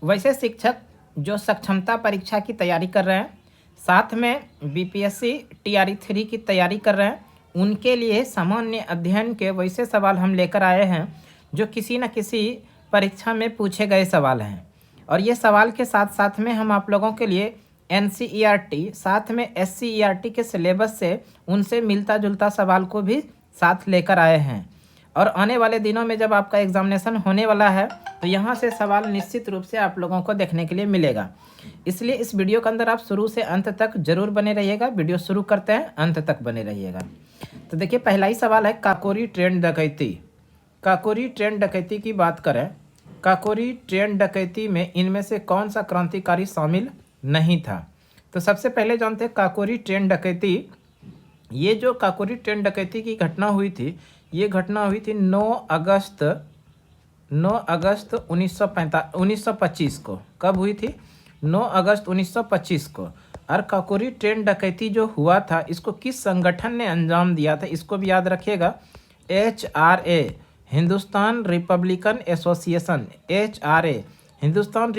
वैसे शिक्षक जो सक्षमता परीक्षा की तैयारी कर रहे हैं, साथ में बीपीएससी टीआरई 3 की तैयारी कर रहे हैं, उनके लिए सामान्य अध्ययन के वैसे सवाल हम लेकर आए हैं जो किसी न किसी परीक्षा में पूछे गए सवाल हैं। और ये सवाल के साथ साथ में हम आप लोगों के लिए एनसीईआरटी साथ में एससीईआरटी के सिलेबस से उनसे मिलता जुलता सवाल को भी साथ लेकर आए हैं। और आने वाले दिनों में जब आपका एग्जामिनेशन होने वाला है तो यहाँ से सवाल निश्चित रूप से आप लोगों को देखने के लिए मिलेगा। इसलिए इस वीडियो के अंदर आप शुरू से अंत तक जरूर बने रहिएगा। वीडियो शुरू करते हैं, अंत तक बने रहिएगा। तो देखिए, पहला ही सवाल है काकोरी ट्रेन डकैती। काकोरी ट्रेन डकैती की बात करें, काकोरी ट्रेन डकैती में इनमें से कौन सा क्रांतिकारी शामिल नहीं था? तो सबसे पहले जानते हैं काकोरी ट्रेन डकैती। ये जो काकोरी ट्रेन डकैती की घटना हुई थी, ये घटना हुई थी 9 अगस्त 1925 को। कब हुई थी? 9 अगस्त 1925 को। और काकोरी ट्रेन डकैती जो हुआ था, इसको किस संगठन ने अंजाम दिया था? इसको भी याद रखिएगा, HRA, Hindustan Republican association. HRA, Hindustan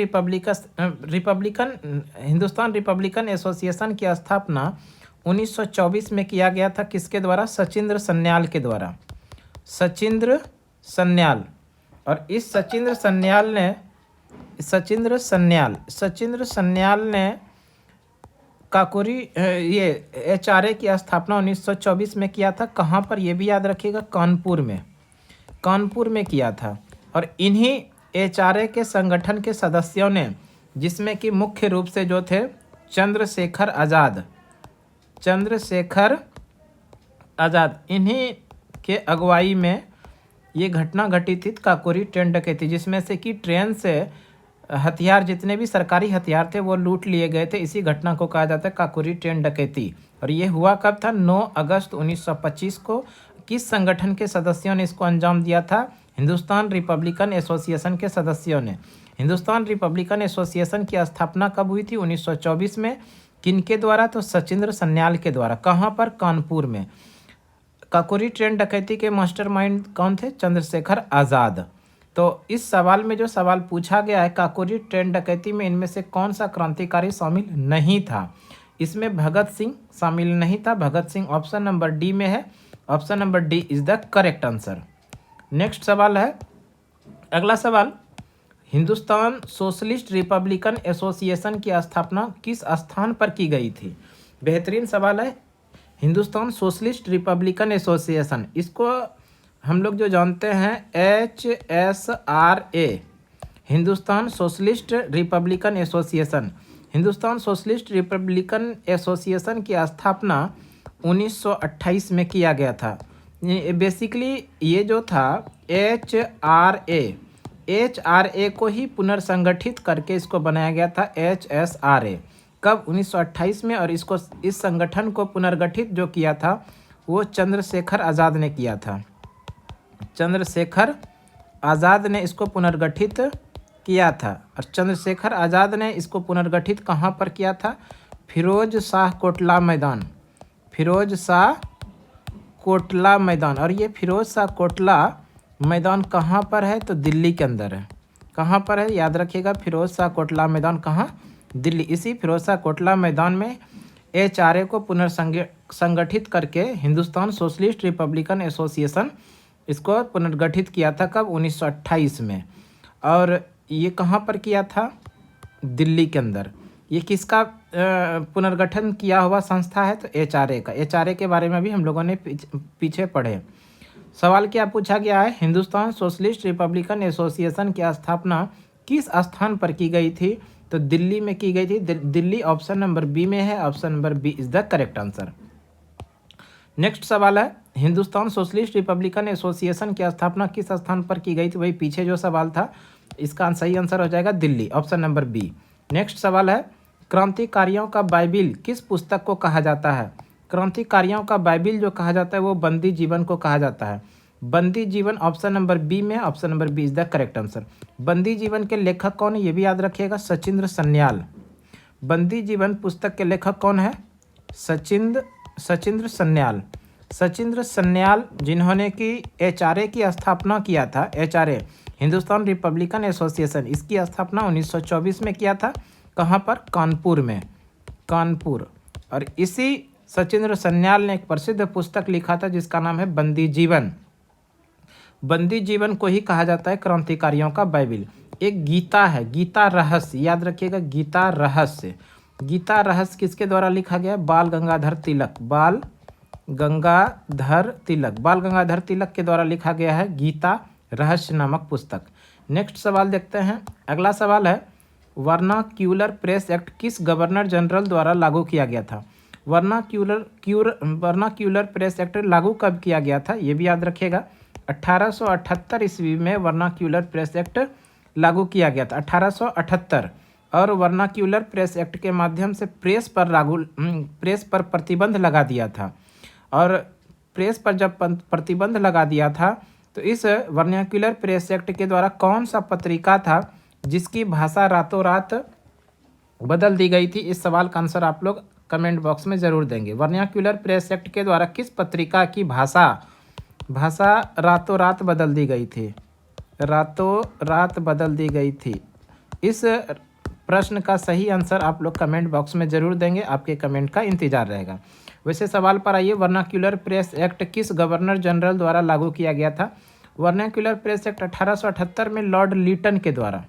Republican association की स्थापना 1924 में किया गया था। किसके द्वारा? सचिंद्र सन्याल के द्वारा। सचिंद्र सन्याल। और इस सचिंद्र सन्याल ने काकोरी ये HRA की स्थापना 1924 में किया था। कहाँ पर? ये भी याद रखिएगा, कानपुर में किया था। और इन्हीं HRA के संगठन के सदस्यों ने, जिसमें कि मुख्य रूप से जो थे चंद्रशेखर आज़ाद, इन्हीं के अगुवाई में ये घटना घटी थी काकोरी ट्रेन डकैती, जिसमें से कि ट्रेन से हथियार, जितने भी सरकारी हथियार थे वो लूट लिए गए थे। इसी घटना को कहा जाता है काकोरी ट्रेन डकैती। और ये हुआ कब था? 9 अगस्त 1925 को। किस संगठन के सदस्यों ने इसको अंजाम दिया था? हिंदुस्तान रिपब्लिकन एसोसिएशन के सदस्यों ने। हिंदुस्तान रिपब्लिकन एसोसिएशन की स्थापना कब हुई थी? 1924 में। किनके द्वारा? तो सचिंद्र सन्याल के द्वारा। कहाँ पर? कानपुर में। काकोरी ट्रेन डकैती के मास्टरमाइंड कौन थे? चंद्रशेखर आज़ाद। तो इस सवाल में जो सवाल पूछा गया है, काकोरी ट्रेन डकैती में इनमें से कौन सा क्रांतिकारी शामिल नहीं था? इसमें भगत सिंह शामिल नहीं था। Bhagat Singh option number D में है। Option number D is the correct answer. Next सवाल है, अगला सवाल, हिंदुस्तान सोशलिस्ट रिपब्लिकन एसोसिएशन की स्थापना किस स्थान पर की गई थी? बेहतरीन सवाल है। हिंदुस्तान सोशलिस्ट रिपब्लिकन एसोसिएशन, इसको हम लोग जो जानते हैं HSRA, Hindustan socialist Republican association. Hindustan socialist Republican association की स्थापना 1928 में किया गया था। बेसिकली ये जो था HRA को ही पुनर्संगठित करके इसको बनाया गया था HSRA। कब? 1928 में। और इसको, इस संगठन को पुनर्गठित जो किया था वो चंद्रशेखर आज़ाद ने किया था। चंद्रशेखर आज़ाद ने इसको पुनर्गठित किया था। और चंद्रशेखर आज़ाद ने इसको पुनर्गठित कहाँ पर किया था? फिरोज शाह कोटला मैदान। और ये फिरोज शाह कोटला मैदान कहाँ पर है? तो दिल्ली के अंदर है। कहाँ पर है? याद रखिएगा, फिरोज शाह कोटला मैदान कहाँ? दिल्ली। इसी फिरोज शाह कोटला मैदान में HRA को पुनर्संगठित करके हिंदुस्तान सोशलिस्ट रिपब्लिकन एसोसिएशन इसको पुनर्गठित किया था। कब? 1928 में। और ये कहाँ पर किया था? दिल्ली के अंदर। ये किसका पुनर्गठन किया हुआ संस्था है? तो HRA का। HRA के बारे में भी हम लोगों ने पीछे पढ़े। सवाल क्या पूछा गया है? हिंदुस्तान सोशलिस्ट रिपब्लिकन एसोसिएशन की स्थापना किस स्थान पर की गई थी? तो दिल्ली में की गई थी। दिल्ली ऑप्शन नंबर बी में है। Option number B is the correct answer. Next सवाल है, हिंदुस्तान सोशलिस्ट रिपब्लिकन एसोसिएशन की स्थापना किस स्थान पर की गई थी? वही पीछे जो सवाल था, इसका सही आंसर हो जाएगा Delhi, option number B. Next सवाल है, क्रांतिकारियों का बाइबिल किस पुस्तक को कहा जाता है? क्रांतिकारियों का बाइबिल जो कहा जाता है वो बंदी जीवन को कहा जाता है। बंदी जीवन ऑप्शन नंबर बी में, option number B is the correct answer. बंदी जीवन के लेखक कौन है? ये भी याद रखिएगा, सचिंद्र सन्याल। बंदी जीवन पुस्तक के लेखक कौन है? सचिंद्र सन्याल। सचिंद्र सन्याल जिन्होंने कि HRA की स्थापना किया था। HRA हिंदुस्तान रिपब्लिकन एसोसिएशन, इसकी स्थापना 1924 में किया था। कहाँ पर? कानपुर में, कानपुर। और इसी सचिंद्र सन्याल ने एक प्रसिद्ध पुस्तक लिखा था जिसका नाम है बंदी जीवन। बंदी जीवन को ही कहा जाता है क्रांतिकारियों का बाइबिल। एक गीता है, गीता रहस्य, याद रखिएगा, गीता रहस्य। गीता रहस्य किसके द्वारा लिखा गया? बाल गंगाधर तिलक, बाल गंगाधर तिलक के द्वारा लिखा गया है गीता रहस्य नामक पुस्तक। नेक्स्ट सवाल देखते हैं। अगला सवाल है, वर्नाक्यूलर प्रेस एक्ट किस गवर्नर जनरल द्वारा लागू किया गया था? वर्नाक्यूलर प्रेस एक्ट लागू कब किया गया था? ये भी याद रखिएगा, 1878 ईस्वी में वर्नाक्यूलर प्रेस एक्ट लागू किया गया था, 1878। और वर्नाक्यूलर प्रेस एक्ट के माध्यम से प्रेस पर प्रतिबंध लगा दिया था। और प्रेस पर जब प्रतिबंध लगा दिया था तो इस वर्नाक्यूलर प्रेस एक्ट के द्वारा कौन सा पत्रिका था जिसकी भाषा रातों रात बदल दी गई थी? इस सवाल का आंसर आप लोग कमेंट बॉक्स में ज़रूर देंगे। वर्नाक्यूलर प्रेस एक्ट के द्वारा किस पत्रिका की भाषा रातों रात बदल दी गई थी? रातों रात बदल दी गई थी। इस प्रश्न का सही आंसर आप लोग कमेंट बॉक्स में ज़रूर देंगे, आपके कमेंट का इंतजार रहेगा। वैसे सवाल पर आइए, वर्नाक्यूलर प्रेस एक्ट किस गवर्नर जनरल द्वारा लागू किया गया था? वर्नाक्यूलर प्रेस एक्ट 1878 में लॉर्ड लीटन के द्वारा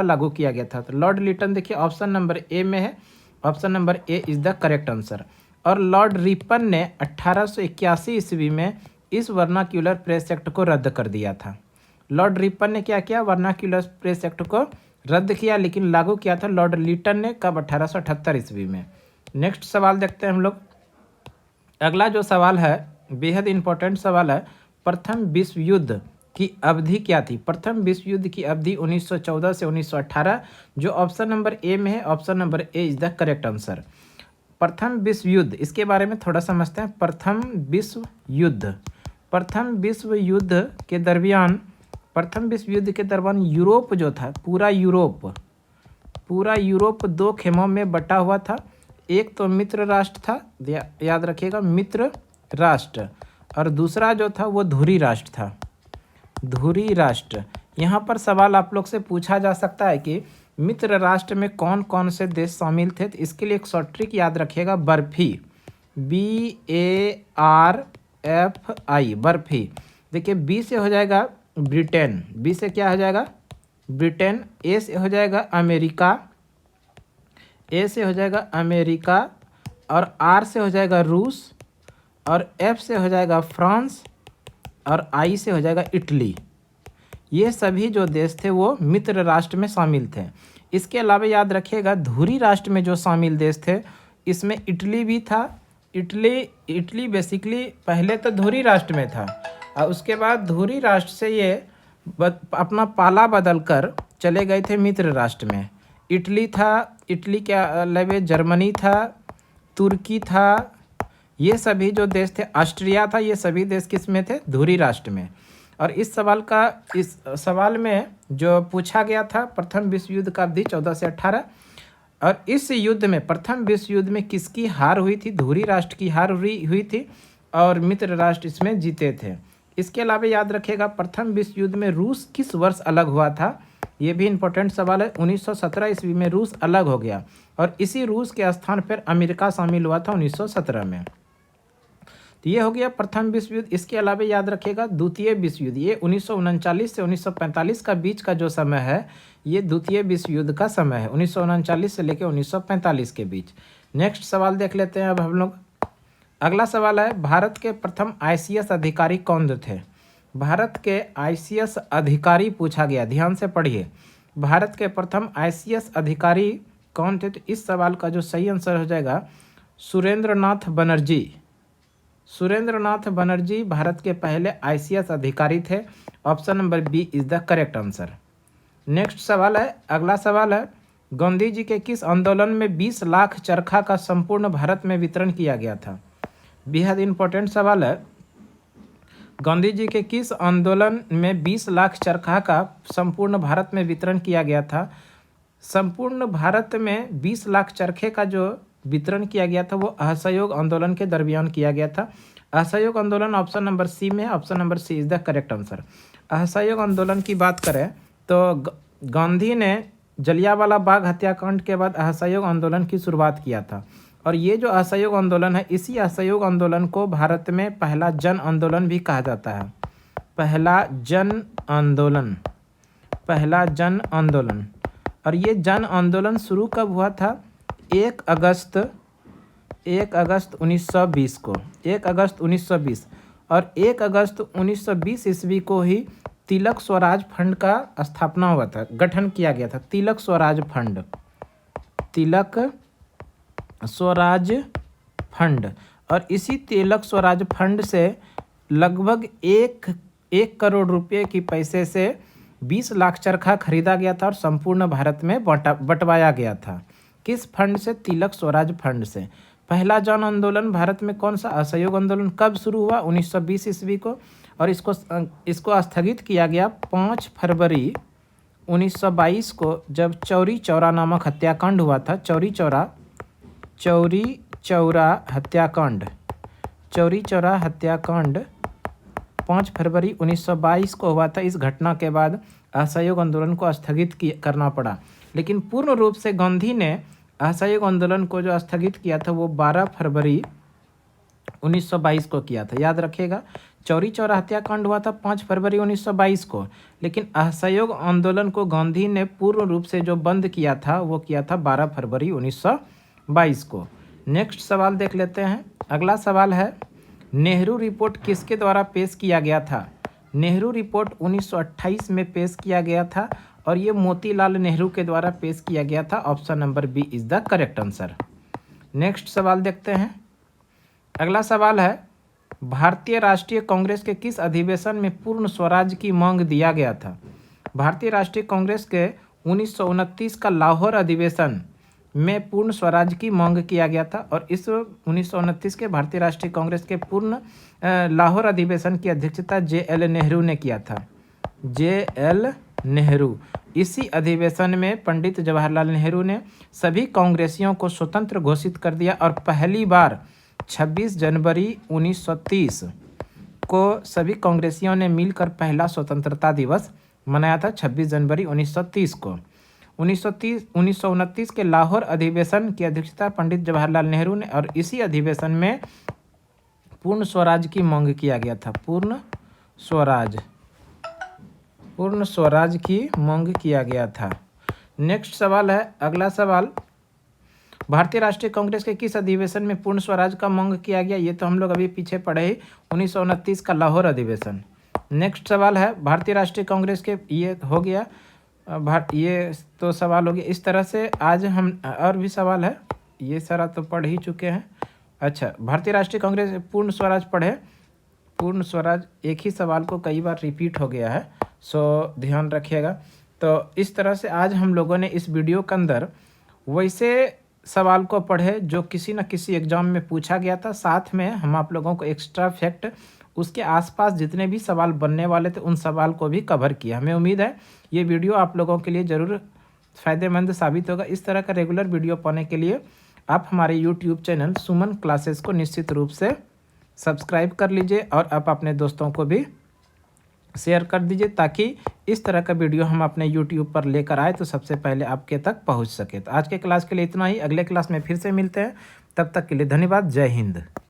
लागू किया गया था। तो लॉर्ड लीटन देखिए ऑप्शन नंबर ए में है, option number A is the correct answer. और लॉर्ड रिपन ने 1881 ईस्वी में इस वर्नाक्यूलर प्रेस एक्ट को रद्द कर दिया था। लॉर्ड रिपन ने क्या किया? वर्नाक्यूलर प्रेस एक्ट को रद्द किया, लेकिन लागू किया था लॉर्ड लीटन ने। कब? 1878 ईस्वी में। नेक्स्ट सवाल देखते हैं हम लोग। अगला जो सवाल है बेहद इंपॉर्टेंट सवाल है, प्रथम विश्व युद्ध की अवधि क्या थी? प्रथम विश्व युद्ध की अवधि 1914 से 1918, जो ऑप्शन नंबर ए में है, option number A is the correct answer. प्रथम विश्व युद्ध, इसके बारे में थोड़ा समझते हैं। प्रथम विश्व युद्ध के दरमियान यूरोप जो था, पूरा यूरोप दो खेमों में बटा हुआ था। एक तो मित्र राष्ट्र था, याद रखिएगा, मित्र राष्ट्र, और दूसरा जो था वो धुरी राष्ट्र था, धुरी राष्ट्र। यहाँ पर सवाल आप लोग से पूछा जा सकता है कि मित्र राष्ट्र में कौन कौन से देश शामिल थे? तो इसके लिए एक शॉर्ट ट्रिक याद रखिएगा, बर्फी, BARFI, बर्फी। देखिए बी से हो जाएगा ब्रिटेन, बी से क्या हो जाएगा? ब्रिटेन। ए से हो जाएगा अमेरिका, और आर से हो जाएगा रूस, और एफ से हो जाएगा फ्रांस, और आई से हो जाएगा इटली। ये सभी जो देश थे वो मित्र राष्ट्र में शामिल थे। इसके अलावा याद रखिएगा धुरी राष्ट्र में जो शामिल देश थे इसमें इटली भी था। इटली बेसिकली पहले तो धुरी राष्ट्र में था, और उसके बाद धुरी राष्ट्र से ये अपना पाला बदल कर चले गए थे मित्र राष्ट्र में। इटली था, इटली के अलावा जर्मनी था, तुर्की था, ये सभी जो देश थे, ऑस्ट्रिया था, ये सभी देश किस में थे? धुरी राष्ट्र में। और इस सवाल में जो पूछा गया था प्रथम विश्व युद्ध का अवधि 14 से 18, और इस युद्ध में प्रथम विश्व युद्ध में किसकी हार हुई थी? धुरी राष्ट्र की हार हुई थी, और मित्र राष्ट्र इसमें जीते थे। इसके अलावा याद रखिएगा प्रथम विश्व युद्ध में रूस किस वर्ष अलग हुआ था? ये भी इंपॉर्टेंट सवाल है। 1917 ईस्वी में रूस अलग हो गया, और इसी रूस के स्थान पर अमेरिका शामिल हुआ था 1917 में। तो ये हो गया प्रथम विश्व युद्ध। इसके अलावा याद रखिएगा द्वितीय विश्व युद्ध, ये 1939 से 1945 का बीच का जो समय है ये द्वितीय विश्व युद्ध का समय है, 1939 से लेकर 1945 के बीच। नेक्स्ट सवाल देख लेते हैं अब हम लोग। अगला सवाल है, भारत के प्रथम ICS अधिकारी कौन थे? भारत के ICS अधिकारी पूछा गया, ध्यान से पढ़िए। भारत के प्रथम ICS अधिकारी कौन थे? तो इस सवाल का जो सही आंसर हो जाएगा सुरेंद्रनाथ बनर्जी। सुरेंद्रनाथ बनर्जी भारत के पहले ICS अधिकारी थे। Option number B is the correct answer. Next सवाल है, अगला सवाल है, गांधी जी के किस आंदोलन में 20 लाख चरखा का संपूर्ण भारत में वितरण किया गया था? बेहद इंपॉर्टेंट सवाल है। गांधी जी के किस आंदोलन में 20 लाख चरखा का संपूर्ण भारत में वितरण किया गया था? संपूर्ण भारत में 20 लाख चरखे का जो वितरण किया गया था वो असहयोग आंदोलन के दरमियान किया गया था। असहयोग आंदोलन ऑप्शन नंबर सी में, option number C is the correct answer. असहयोग आंदोलन की बात करें तो गांधी ने जलियांवाला बाग हत्याकांड के बाद असहयोग आंदोलन की शुरुआत किया था। और ये जो असहयोग आंदोलन है, इसी असहयोग आंदोलन को भारत में पहला जन आंदोलन भी कहा जाता है। पहला जन आंदोलन, पहला जन आंदोलन। और ये जन आंदोलन शुरू कब हुआ था? 1 अगस्त 1920 को, 1 अगस्त 1920। और 1 अगस्त 1920 ईस्वी को ही तिलक स्वराज फंड का स्थापना हुआ था, गठन किया गया था। तिलक स्वराज फंड, तिलक स्वराज फंड। और इसी तिलक स्वराज फंड से लगभग 1 करोड़ रुपए की पैसे से 20 लाख चरखा खरीदा गया था और संपूर्ण भारत में बंटवाया गया था। किस फंड से? तिलक स्वराज फंड से। पहला जन आंदोलन भारत में कौन सा? असहयोग आंदोलन कब शुरू हुआ? 1920 ईस्वी को। और इसको स्थगित किया गया 5 फरवरी 1922 को, जब चौरी चौरा नामक हत्याकांड हुआ था। चौरी चौरा हत्याकांड, चौरी चौरा हत्याकांड 5 फरवरी 1922 को हुआ था। इस घटना के बाद असहयोग आंदोलन को स्थगित करना पड़ा। लेकिन पूर्ण रूप से गांधी ने असहयोग आंदोलन को जो स्थगित किया था वो 12 फरवरी 1922 को किया था। याद रखिएगा, चौरी चौरा हत्याकांड हुआ था 5 फरवरी 1922 को, लेकिन असहयोग आंदोलन को गांधी ने पूर्ण रूप से जो बंद किया था वो किया था 12 फरवरी 1922 को। नेक्स्ट सवाल देख लेते हैं। अगला सवाल है, नेहरू रिपोर्ट किसके द्वारा पेश किया गया था? नेहरू रिपोर्ट 1928 में पेश किया गया था और ये मोतीलाल नेहरू के द्वारा पेश किया गया था। Option number B is the correct answer. Next सवाल देखते हैं। अगला सवाल है, भारतीय राष्ट्रीय कांग्रेस के किस अधिवेशन में पूर्ण स्वराज की मांग दिया गया था? भारतीय राष्ट्रीय कांग्रेस के 1929 का लाहौर अधिवेशन में पूर्ण स्वराज की मांग किया गया था। और इस 1929 के भारतीय राष्ट्रीय कांग्रेस के पूर्ण लाहौर अधिवेशन की अध्यक्षता JL नेहरू ने किया था। JL नेहरू। इसी अधिवेशन में पंडित जवाहरलाल नेहरू ने सभी कांग्रेसियों को स्वतंत्र घोषित कर दिया और पहली बार 26 जनवरी 1930 को सभी कांग्रेसियों ने मिलकर पहला स्वतंत्रता दिवस मनाया था। 26 जनवरी 1930 को 1929 के लाहौर अधिवेशन की अध्यक्षता पंडित जवाहरलाल नेहरू ने, और इसी अधिवेशन में पूर्ण स्वराज की मांग किया गया था। पूर्ण स्वराज की मांग किया गया था। नेक्स्ट सवाल है, अगला सवाल, भारतीय राष्ट्रीय कांग्रेस के किस अधिवेशन में पूर्ण स्वराज का मांग किया गया? ये तो हम लोग अभी पीछे पढ़े ही, 1929 का लाहौर अधिवेशन। नेक्स्ट सवाल है, भारतीय राष्ट्रीय कांग्रेस के, ये हो गया, ये तो सवाल हो गया। इस तरह से आज हम और भी सवाल है, ये सारा तो पढ़ ही चुके हैं। अच्छा, भारतीय राष्ट्रीय कांग्रेस पूर्ण स्वराज पढ़े। पूर्ण स्वराज एक ही सवाल को कई बार रिपीट हो गया है, सो ध्यान रखिएगा। तो इस तरह से आज हम लोगों ने इस वीडियो के अंदर वैसे सवाल को पढ़े जो किसी न किसी एग्जाम में पूछा गया था। साथ में हम आप लोगों को एक्स्ट्रा फैक्ट, उसके आसपास जितने भी सवाल बनने वाले थे उन सवाल को भी कवर किया। हमें उम्मीद है ये वीडियो आप लोगों के लिए ज़रूर फ़ायदेमंद साबित होगा। इस तरह का रेगुलर वीडियो पाने के लिए आप हमारे यूट्यूब चैनल सुमन क्लासेस को निश्चित रूप से सब्सक्राइब कर लीजिए और आप अपने दोस्तों को भी शेयर कर दीजिए, ताकि इस तरह का वीडियो हम अपने यूट्यूब पर लेकर आए तो सबसे पहले आपके तक पहुंच सके। तो आज के क्लास के लिए इतना ही। अगले क्लास में फिर से मिलते हैं, तब तक के लिए धन्यवाद। जय हिंद।